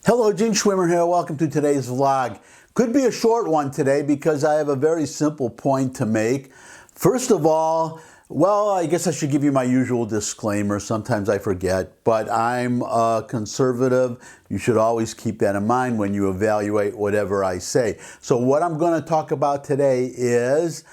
Hello, Gene Schwimmer here. Welcome to today's vlog. Could be a short one today because I have a very simple point to make. First of all, well, I guess I should give you my usual disclaimer. Sometimes I forget, but I'm a conservative. You should always keep that in mind when you evaluate whatever I say. So what I'm going to talk about today is,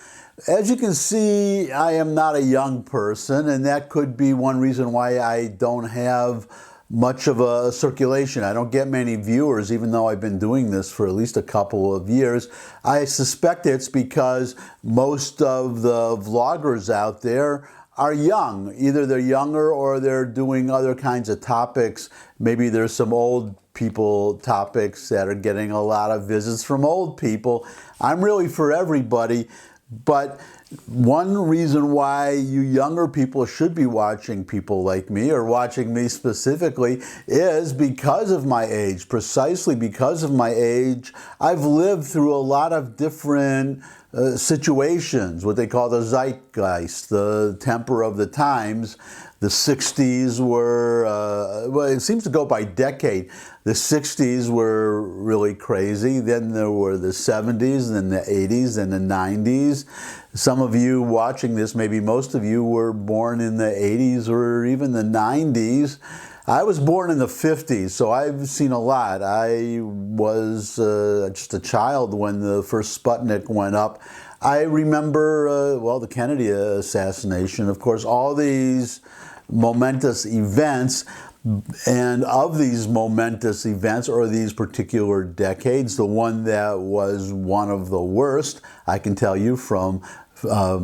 as you can see, I am not a young person, and that could be one reason why I don't have much of a circulation. I don't get many viewers, even though I've been doing this for at least a couple of years. I suspect it's because most of the vloggers out there are young. Either they're younger or they're doing other kinds of topics. Maybe there's some old people topics that are getting a lot of visits from old people. I'm really for everybody, but one reason why you younger people should be watching people like me, or watching me specifically, is because of my age. Precisely because of my age, I've lived through a lot of different situations, what they call the zeitgeist, the temper of the times. The 60s were, well, it seems to go by decade. The 60s were really crazy. Then there were the 70s, then the 80s, and the 90s. Some of you watching this, maybe most of you, were born in the 80s or even the 90s. I was born in the 50s, so I've seen a lot. I was just a child when the first Sputnik went up. I remember, well, the Kennedy assassination, of course, all these momentous events. And of these momentous events, or these particular decades, the one that was one of the worst, I can tell you from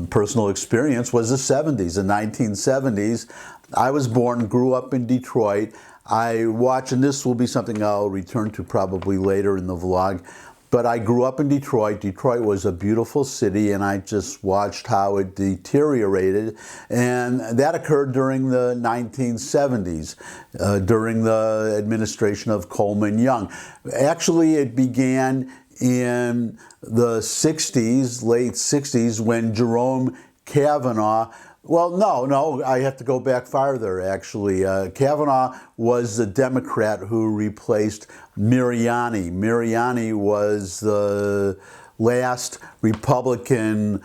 personal experience, was the 70s, the 1970s. I was born, grew up in Detroit. I watched, and this will be something I'll return to probably later in the vlog, but I grew up in Detroit. Detroit was a beautiful city, and I just watched how it deteriorated. And that occurred during the 1970s, during the administration of Coleman Young. Actually, it began in the 60s, late 60s, when Jerome Kavanaugh, well, no, I have to go back farther, actually. Kavanaugh was the Democrat who replaced Mariani. Mariani was the last Republican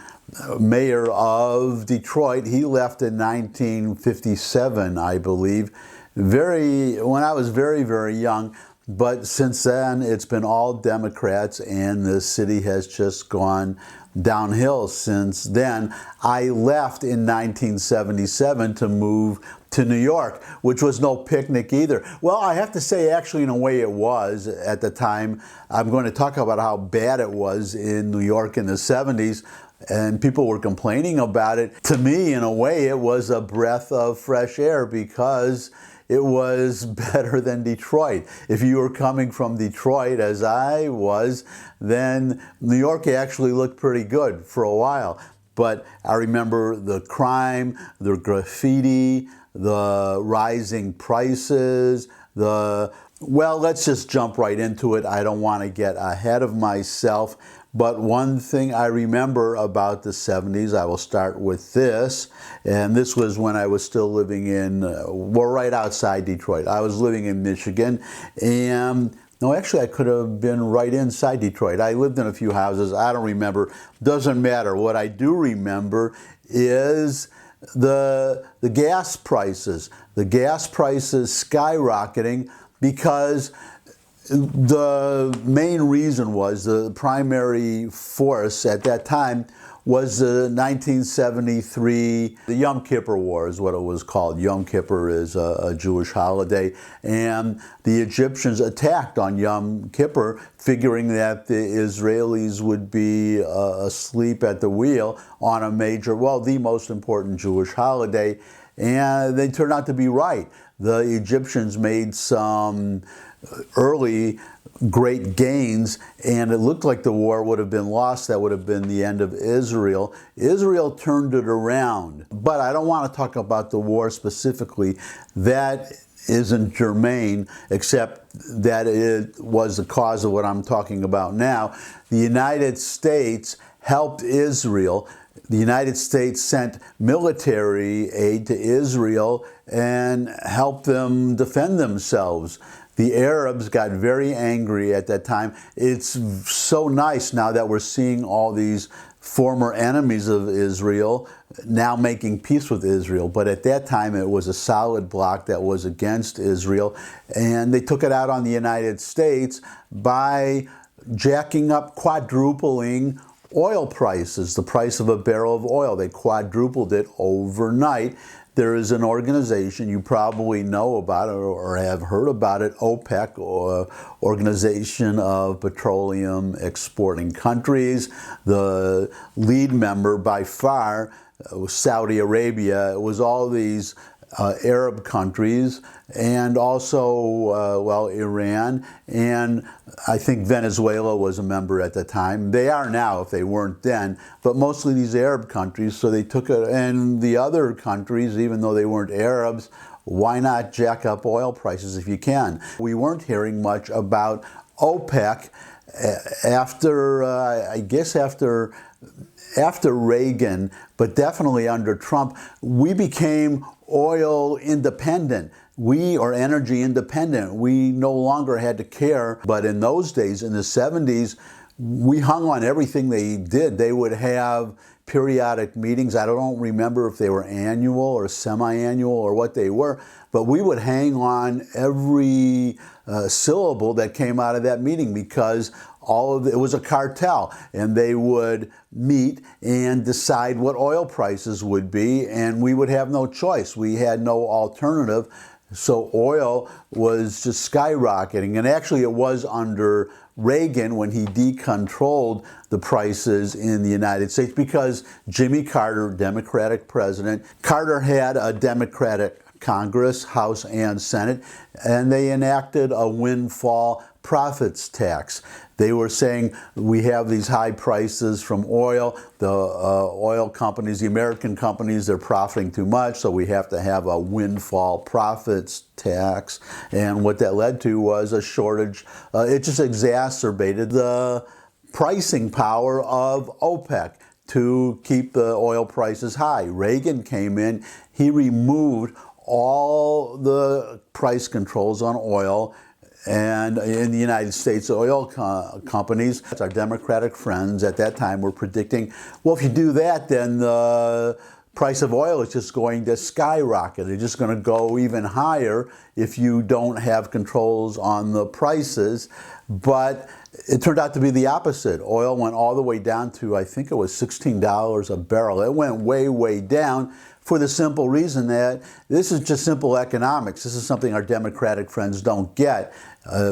mayor of Detroit. He left in 1957, I believe, when I was very, very young. But since then, it's been all Democrats, and the city has just gone downhill since then. I left in 1977 to move to New York, which was no picnic either. Well, I have to say, actually, in a way it was at the time. I'm going to talk about how bad it was in New York in the 70s, and people were complaining about it. To me, in a way, it was a breath of fresh air because it was better than Detroit. If you were coming from Detroit, as I was, then New York actually looked pretty good for a while. But I remember the crime, the graffiti, the rising prices, well, let's just jump right into it. I don't want to get ahead of myself. But one thing I remember about the 70s, I will start with this, and this was when I was still living in, well, right outside Detroit. I was living in Michigan, and no, actually I could have been right inside Detroit. I lived in a few houses. I don't remember. Doesn't matter. What I do remember is the gas prices. The gas prices skyrocketing because the main reason was, the primary force at that time was the 1973, the Yom Kippur War is what it was called. Yom Kippur is a Jewish holiday, and the Egyptians attacked on Yom Kippur, figuring that the Israelis would be asleep at the wheel on a major, well, the most important Jewish holiday, and they turned out to be right. The Egyptians made some early great gains, and it looked like the war would have been lost. That would have been the end of Israel. Israel turned it around. But I don't want to talk about the war specifically. That isn't germane, except that it was the cause of what I'm talking about now. The United States helped Israel the United States sent military aid to Israel and helped them defend themselves. The Arabs got very angry at that time. It's so nice now that we're seeing all these former enemies of Israel now making peace with Israel. But at that time, it was a solid bloc that was against Israel. And they took it out on the United States by jacking up, quadrupling oil prices, the price of a barrel of oil. They quadrupled it overnight. There is an organization, you probably know about it or have heard about it, OPEC, or Organization of Petroleum Exporting Countries. The lead member by far was Saudi Arabia. It was all these Arab countries, and also, well, Iran, and I think Venezuela was a member at the time. They are now, if they weren't then, but mostly these Arab countries. So they took it, and the other countries, even though they weren't Arabs, why not jack up oil prices if you can? We weren't hearing much about OPEC after, I guess after Reagan, but definitely under Trump. We became oil independent. Or energy independent. We no longer had to care. But in those days, in the 70s, we hung on everything they did. They would have periodic meetings. I don't remember if they were annual or semi-annual or what they were, but we would hang on every syllable that came out of that meeting, because it was a cartel, and they would meet and decide what oil prices would be, and we would have no choice. We had no alternative. So oil was just skyrocketing, and actually it was under Reagan when he decontrolled the prices in the United States, because Jimmy Carter, Democratic president, Carter had a Democratic Congress, House and Senate, and they enacted a windfall profits tax. They were saying, we have these high prices from oil. The oil companies, the American companies, they're profiting too much, so we have to have a windfall profits tax. And what that led to was a shortage. It just exacerbated the pricing power of OPEC to keep the oil prices high. Reagan came in, he removed all the price controls on oil. And in the United States, oil companies, our Democratic friends at that time, were predicting, well, if you do that, then the price of oil is just going to skyrocket. It's just going to go even higher if you don't have controls on the prices. But it turned out to be the opposite. Oil went all the way down to, I think it was $16 a barrel. It went way, way down, for the simple reason that this is just simple economics. This is something our Democratic friends don't get.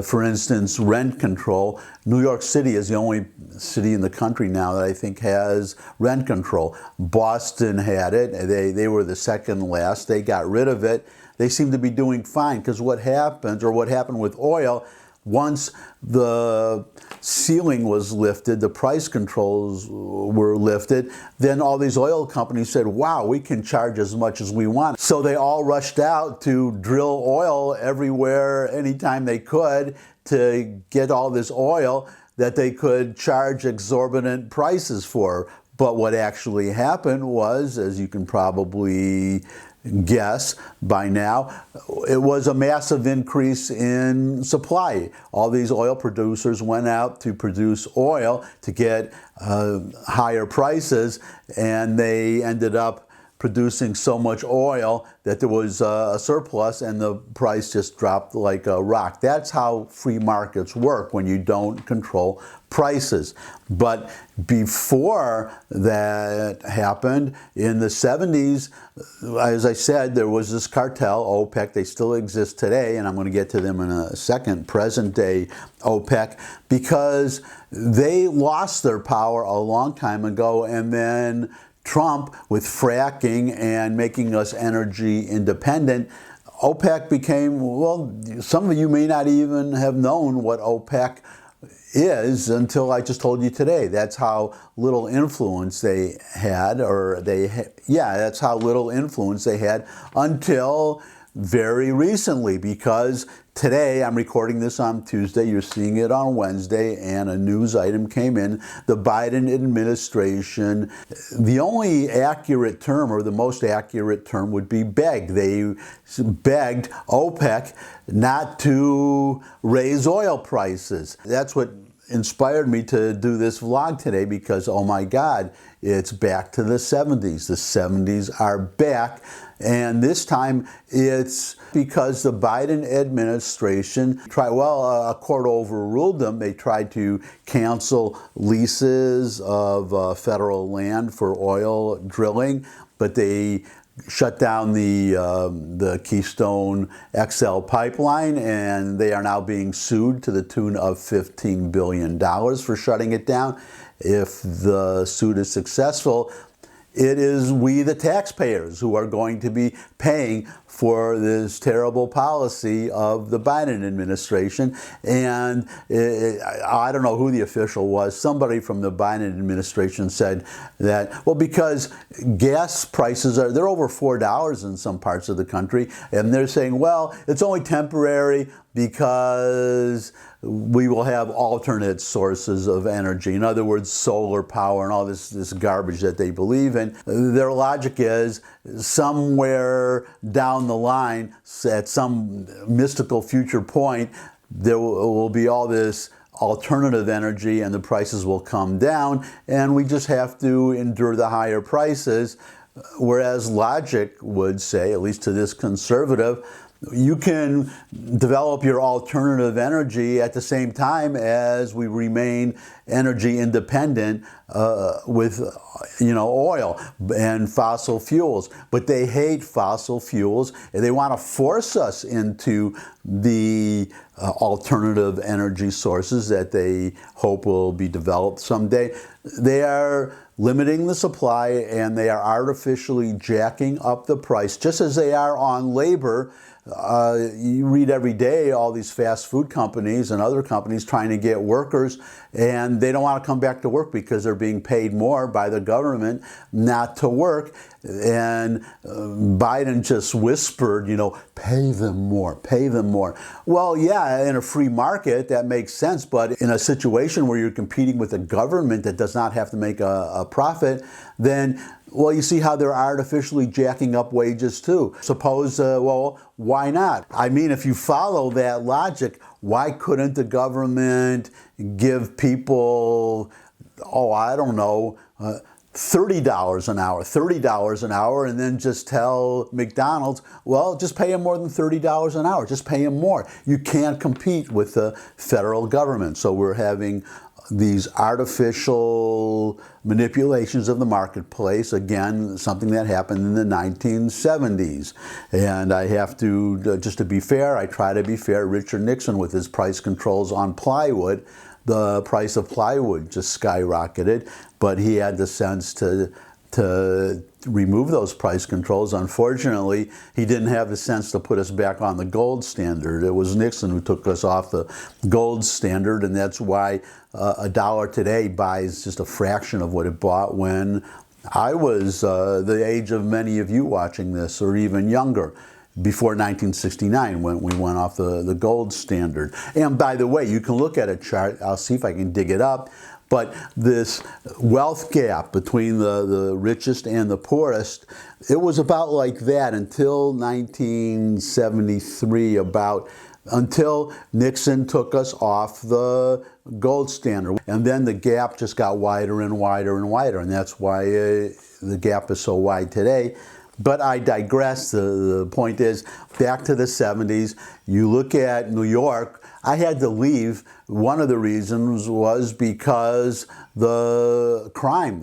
For instance, rent control. New York City is the only city in the country now that I think has rent control. Boston had it. They were the second last. They got rid of it. They seem to be doing fine, because what happened with oil, once the ceiling was lifted, the price controls were lifted, then all these oil companies said, wow, we can charge as much as we want. So they all rushed out to drill oil everywhere, anytime they could, to get all this oil that they could charge exorbitant prices for. But what actually happened was, as you can probably guess by now, it was a massive increase in supply. All these oil producers went out to produce oil to get higher prices, and they ended up producing so much oil that there was a surplus, and the price just dropped like a rock. That's how free markets work, when you don't control prices. But before that happened, in the 70s, as I said, there was this cartel, OPEC. They still exist today, and I'm going to get to them in a second, present day OPEC, because they lost their power a long time ago, and then Trump, with fracking and making us energy independent, OPEC became, well, some of you may not even have known what OPEC is until I just told you today. That's how little influence they had, that's how little influence they had until very recently, because Today, I'm recording this on Tuesday, you're seeing it on Wednesday, and a news item came in. The Biden administration, the only accurate term, or the most accurate term, would be begged. They begged OPEC not to raise oil prices. That's what inspired me to do this vlog today, because, oh my God, it's back to the 70s. The 70s are back. And this time it's because the Biden administration a court overruled them. They tried to cancel leases of federal land for oil drilling, but they shut down the Keystone XL pipeline, and they are now being sued to the tune of $15 billion for shutting it down. If the suit is successful, it is we, the taxpayers, who are going to be paying for this terrible policy of the Biden administration. And I don't know who the official was. Somebody from the Biden administration said that, well, because gas prices they're over $4 in some parts of the country, and they're saying, well, it's only temporary because we will have alternate sources of energy. In other words, solar power and all this garbage that they believe in. Their logic is somewhere down the line, at some mystical future point, there will be all this alternative energy and the prices will come down, and we just have to endure the higher prices. Whereas logic would say, at least to this conservative, you can develop your alternative energy at the same time as we remain energy independent with oil and fossil fuels. But they hate fossil fuels, and they want to force us into the alternative energy sources that they hope will be developed someday. They are limiting the supply, and they are artificially jacking up the price, just as they are on labor. You read every day all these fast food companies and other companies trying to get workers, and they don't want to come back to work because they're being paid more by the government not to work. And Biden just whispered, pay them more, pay them more. Well, yeah, in a free market, that makes sense. But in a situation where you're competing with a government that does not have to make a profit, then, well, you see how they're artificially jacking up wages too. Suppose, why not? I mean, if you follow that logic, why couldn't the government give people, I don't know, $30 an hour, and then just tell McDonald's, well, just pay them more than $30 an hour. Just pay them more. You can't compete with the federal government. So we're having these artificial manipulations of the marketplace, again, something that happened in the 1970s. And I have to, just to be fair, I try to be fair, Richard Nixon, with his price controls on plywood, the price of plywood just skyrocketed, but he had the sense to remove those price controls. Unfortunately, he didn't have the sense to put us back on the gold standard. It was Nixon who took us off the gold standard, and that's why a dollar today buys just a fraction of what it bought when I was the age of many of you watching this, or even younger, before 1969, when we went off the gold standard. And by the way, you can look at a chart. I'll see if I can dig it up. But this wealth gap between the richest and the poorest, it was about like that until 1973, until Nixon took us off the gold standard. And then the gap just got wider and wider and wider, and that's why the gap is so wide today. But I digress. The point is, back to the 70s, you look at New York. I had to leave. One of the reasons was because the crime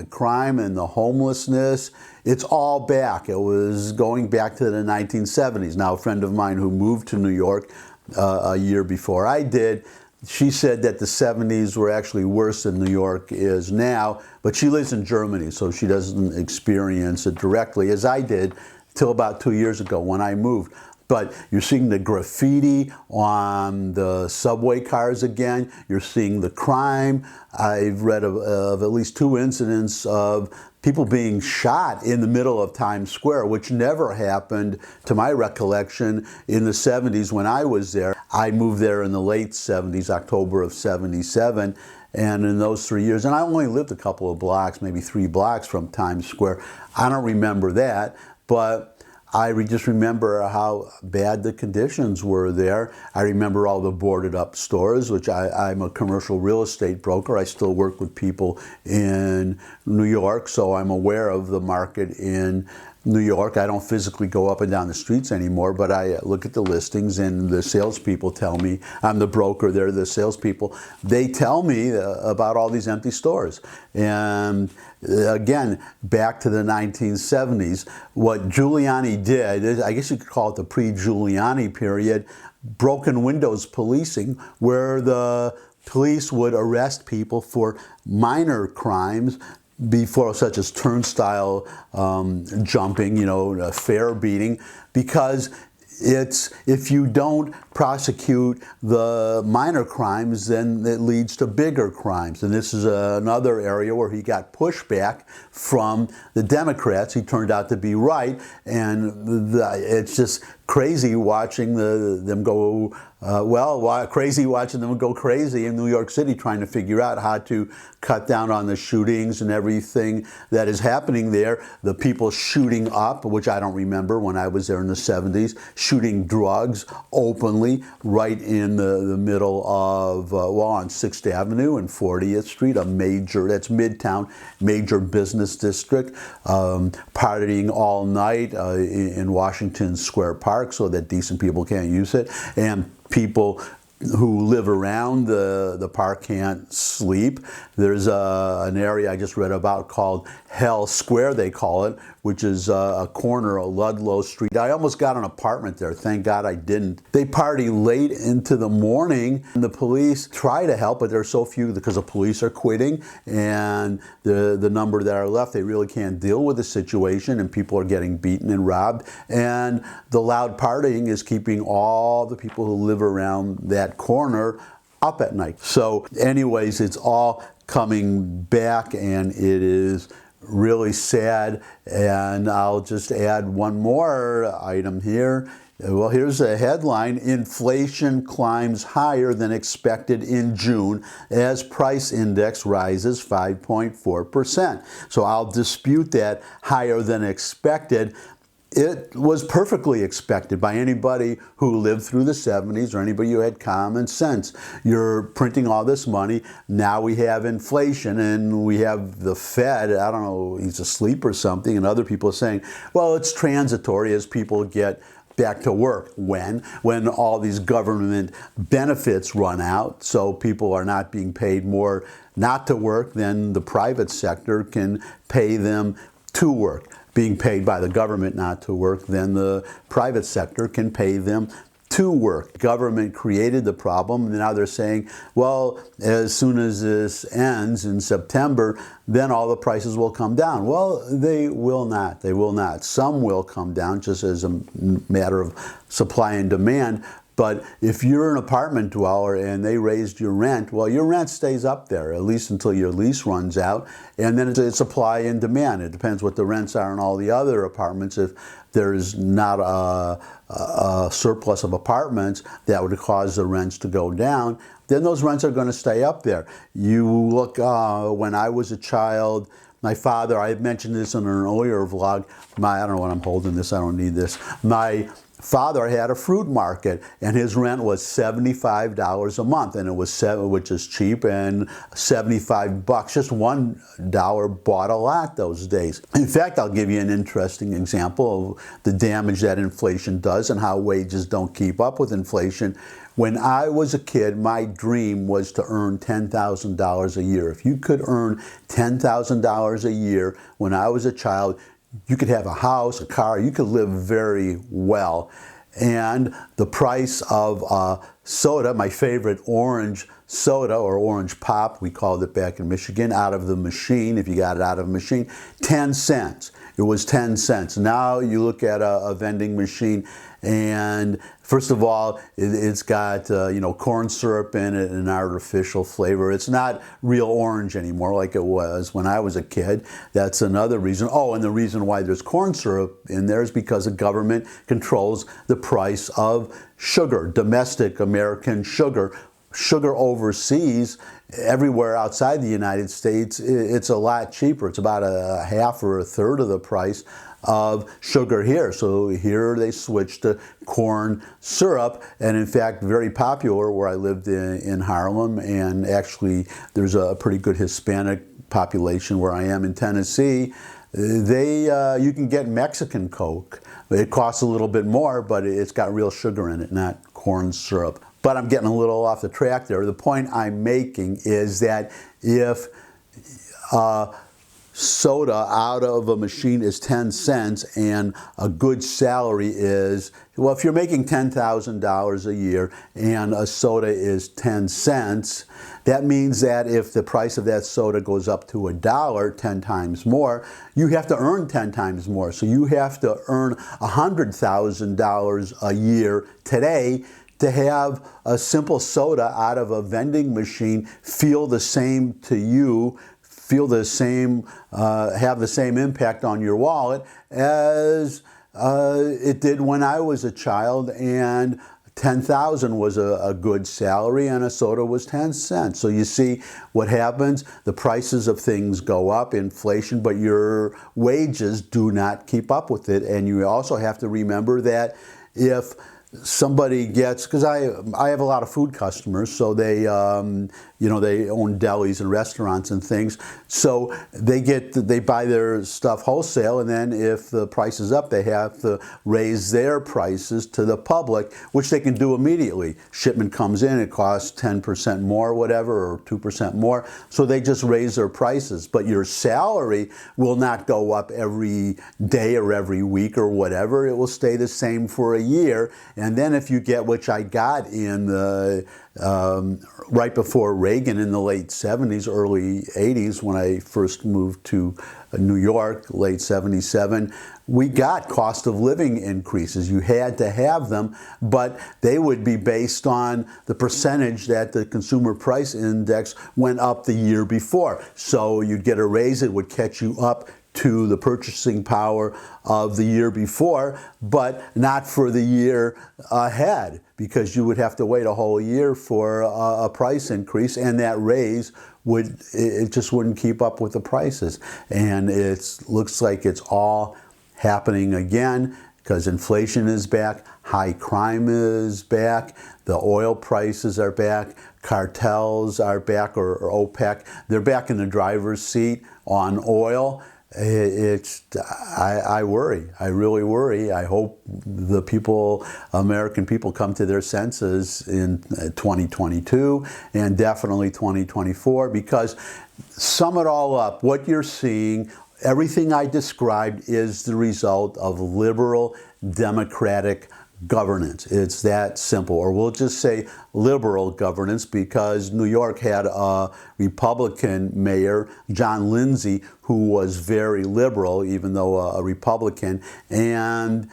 and the homelessness, it's all back. It was going back to the 1970s. Now, a friend of mine who moved to New York a year before I did, she said that the 70s were actually worse than New York is now, but she lives in Germany, so she doesn't experience it directly, as I did, till about 2 years ago when I moved. But you're seeing the graffiti on the subway cars again. You're seeing the crime. I've read of at least 2 incidents of people being shot in the middle of Times Square, which never happened, to my recollection, in the 70s when I was there. I moved there in the late 70s, October of 77. And in those 3 years, and I only lived a couple of blocks, maybe 3 blocks from Times Square. I don't remember that, but I just remember how bad the conditions were there. I remember all the boarded up stores, which I'm a commercial real estate broker. I still work with people in New York, so I'm aware of the market in New York. I don't physically go up and down the streets anymore, but I look at the listings, and the salespeople tell me, I'm the broker, they're the salespeople, they tell me about all these empty stores. And again, back to the 1970s, what Giuliani did, I guess you could call it the pre-Giuliani period, broken windows policing, where the police would arrest people for minor crimes before, such as turnstile jumping, fare beating, because if you don't prosecute the minor crimes, then it leads to bigger crimes. And this is another area where he got pushback from the Democrats. He turned out to be right, and it's just crazy watching them go, crazy watching them go crazy in New York City, trying to figure out how to cut down on the shootings and everything that is happening there. The people shooting up, which I don't remember when I was there in the 70s, shooting drugs openly right in the middle of, on 6th Avenue and 40th Street, that's Midtown, major business district, partying all night in Washington Square Park so that decent people can't use it, and people who live around the park can't sleep. There's an area I just read about called Hell Square, they call it, which is a corner of Ludlow Street. I almost got an apartment there. Thank God I didn't. They party late into the morning, and the police try to help, but there are so few because the police are quitting, and the number that are left, they really can't deal with the situation, and people are getting beaten and robbed. And the loud partying is keeping all the people who live around that corner up at night. So anyways, it's all coming back, and it is really sad. And I'll just add one more item here. Well, here's a headline: inflation climbs higher than expected in June as price index rises 5.4%. So I'll dispute that higher than expected. It was perfectly expected by anybody who lived through the 70s or anybody who had common sense. You're printing all this money. Now we have inflation, and we have the Fed, I don't know, he's asleep or something, and other people are saying, well, it's transitory as people get back to work. When all these government benefits run out, so people are not being paid more not to work, then the private sector can pay them to work. Being paid by the government not to work, then the private sector can pay them to work. Government created the problem, and now they're saying, well, as soon as this ends in September, then all the prices will come down. Well, they will not. They will not. Some will come down just as a matter of supply and demand. But if you're an apartment dweller and they raised your rent, well, your rent stays up there, at least until your lease runs out. And then it's supply and demand. It depends what the rents are in all the other apartments. If there's not a surplus of apartments that would cause the rents to go down, then those rents are going to stay up there. You look, when I was a child, my father, I mentioned this in an earlier vlog, I don't know what I'm holding this, I don't need this. My father had a fruit market, and his rent was $75 a month, and it was which is cheap, and $75, just $1 bought a lot those days. In fact, I'll give you an interesting example of the damage that inflation does and how wages don't keep up with inflation. When I was a kid, my dream was to earn $10,000 a year. If you could earn $10,000 a year when I was a child, you could have a house, a car, you could live very well. And the price of soda, my favorite orange soda or orange pop, we called it back in Michigan, out of the machine, if you got it out of the machine, 10 cents. it was 10 cents. Now you look at a vending machine, and first of all, it's got corn syrup in it and an artificial flavor. It's not real orange anymore like it was when I was a kid. That's another reason. Oh, and the reason why there's corn syrup in there is because the government controls the price of sugar, domestic American sugar. Sugar overseas, everywhere outside the United States, it's a lot cheaper. It's about a half or a third of the price of sugar here. So here they switched to corn syrup, and in fact very popular where I lived in Harlem, and actually there's a pretty good Hispanic population where I am in Tennessee. You can get Mexican Coke. It costs a little bit more, but it's got real sugar in it, not corn syrup. But I'm getting a little off the track there. The point I'm making is that if soda out of a machine is 10 cents and a good salary is, well, if you're making $10,000 a year and a soda is 10 cents, that means that if the price of that soda goes up to $1, 10 times more, you have to earn 10 times more. So you have to earn $100,000 a year today to have a simple soda out of a vending machine feel the same to you, feel the same, have the same impact on your wallet as it did when I was a child, and 10,000 was a good salary and a soda was 10 cents. So you see what happens, the prices of things go up, inflation, but your wages do not keep up with it. And you also have to remember that if somebody gets, because I have a lot of food customers, so they they own delis and restaurants and things, so they buy their stuff wholesale, and then if the price is up, they have to raise their prices to the public, which they can do immediately. Shipment comes in, it costs 10% more, whatever, or 2% more, so they just raise their prices. But your salary will not go up every day or every week or whatever. It will stay the same for a year. And then if you get, which I got in the right before Reagan in the late 70s, early 80s, when I first moved to New York, late 77, we got cost of living increases. You had to have them, but they would be based on the percentage that the consumer price index went up the year before. So you'd get a raise, it would catch you up to the purchasing power of the year before, but not for the year ahead, because you would have to wait a whole year for a price increase, and that raise it just wouldn't keep up with the prices. And it looks like it's all happening again, because inflation is back, high crime is back, the oil prices are back, cartels are back, or OPEC, they're back in the driver's seat on oil. I worry. I really worry. I hope the American people come to their senses in 2022 and definitely 2024, because sum it all up, what you're seeing, everything I described is the result of liberal democratic governance. It's that simple. Or we'll just say liberal governance, because New York had a Republican mayor, John Lindsay, who was very liberal, even though a Republican, and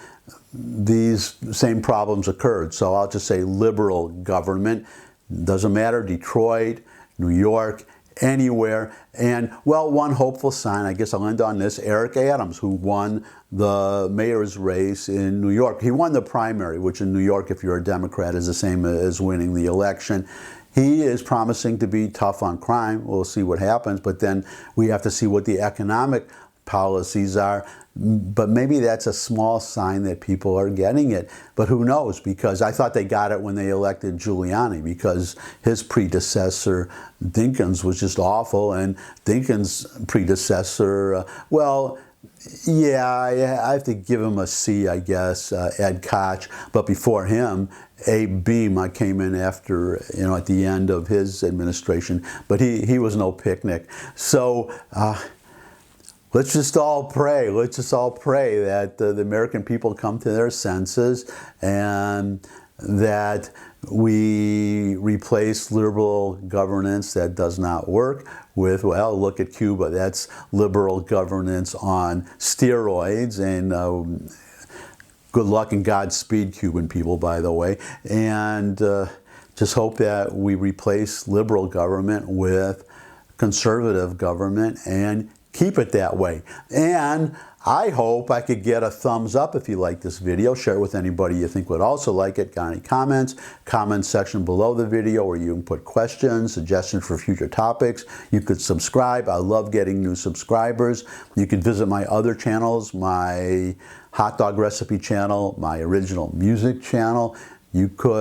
these same problems occurred. So I'll just say liberal government. Doesn't matter, Detroit, New York, anywhere. And, well, one hopeful sign, I guess I'll end on this, Eric Adams, who won the mayor's race in New York. He won the primary, which in New York, if you're a Democrat, is the same as winning the election. He is promising to be tough on crime. We'll see what happens, but then we have to see what the economic policies are. But maybe that's a small sign that people are getting it. But who knows? Because I thought they got it when they elected Giuliani, because his predecessor, Dinkins, was just awful. And Dinkins' predecessor, well, yeah, I have to give him a C, I guess, Ed Koch. But before him, Abe Beame, I came in after, at the end of his administration. But he was no picnic. So let's just all pray. Let's just all pray that the American people come to their senses, and that we replace liberal governance that does not work with, well, look at Cuba. That's liberal governance on steroids, and good luck and Godspeed, Cuban people, by the way. And just hope that we replace liberal government with conservative government and keep it that way. And I hope I could get a thumbs up if you like this video. Share it with anybody you think would also like it. Got any comments? Comment section below the video where you can put questions, suggestions for future topics. You could subscribe. I love getting new subscribers. You could visit my other channels, my hot dog recipe channel, my original music channel. You could